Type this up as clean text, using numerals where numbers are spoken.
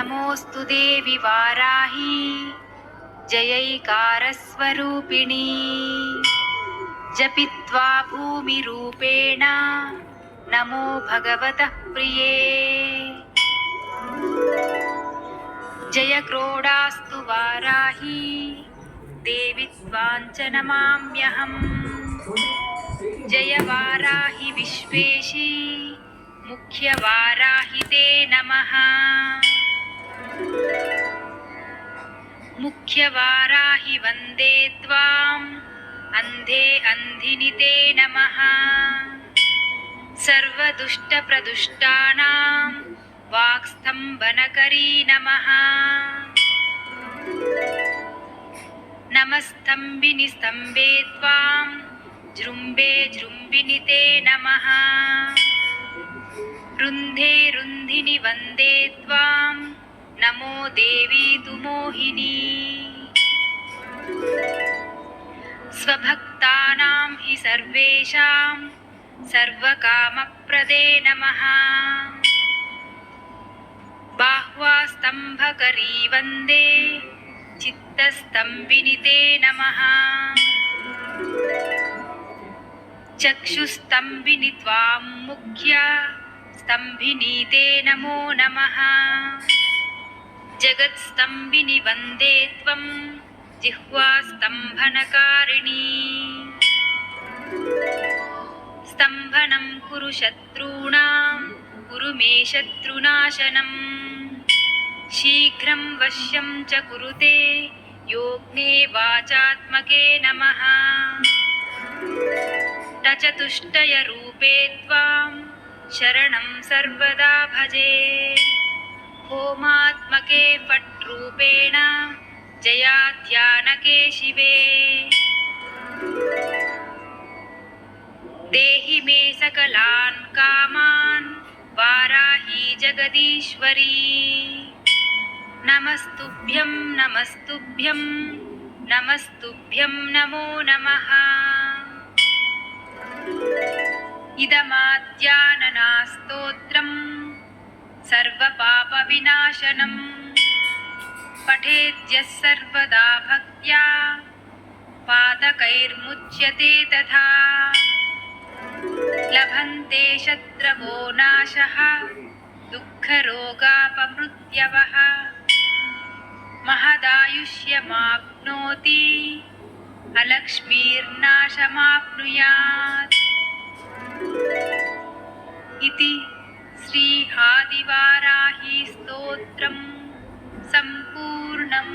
नमोऽस्तु देवि वाराही जयैकारस्वरूपिणी जपित्वा भूमिरूपेण नमो भगवतः प्रिये जय क्रोडास्तु वाराही देवि त्वां च नमाम्यहम् जय वाराहि विश्वेशी मुख्यवाराहि ते नमः मुख्यवाराहि वन्दे त्वाम् अन्धे अन्धिनि ते नमः सर्वदुष्टप्रदुष्टानां वाक्स्तम्भनकरी नमः नमस्तम्बिनि स्तम्भे त्वां जृम्भे जृम्भिनि ते नमः रुन्धे रुन्धिनि वन्दे त्वां नमो देवी तु मोहिनी स्वभक्तानां हि सर्वेषां सर्वकामप्रदे नमः बाह्वास्तम्भकरी वन्दे चित्तस्तम्भिनि ते नमः चक्षुस्तम्भिनि त्वां मुख्या स्तम्भिनी ते नमो नमः जगत्स्तम्भिनि वन्दे त्वं जिह्वास्तम्भनकारिणी स्तम्भनं कुरु शत्रूणां कुरु मे शत्रुनाशनम् शीघ्रं वश्यं च कुरुते योग्ने वाचात्मके नमः टचतुष्टयरूपे त्वां शरणं सर्वदा भजे होमात्मके फट्रूपेण जयाध्यानके शिवे देहि मे सकलान् कामान् वाराही जगदीश्वरी नमस्तुभ्यं नमस्तुभ्यं नमस्तुभ्यं नमो नमः इदमाद्याननास्तोत्रं सर्वपापविनाशनं पठेद्यः सर्वदा भक्त्या पातकैर्मुच्यते तथा लभन्ते शत्रवो नाशः दुःखरोगापमृत्यवः महदायुष्यमाप्नोति अलक्ष्मीर्नाशमाप्नुयात् इति श्री आदिवाराही स्तोत्रं सम्पूर्णम्।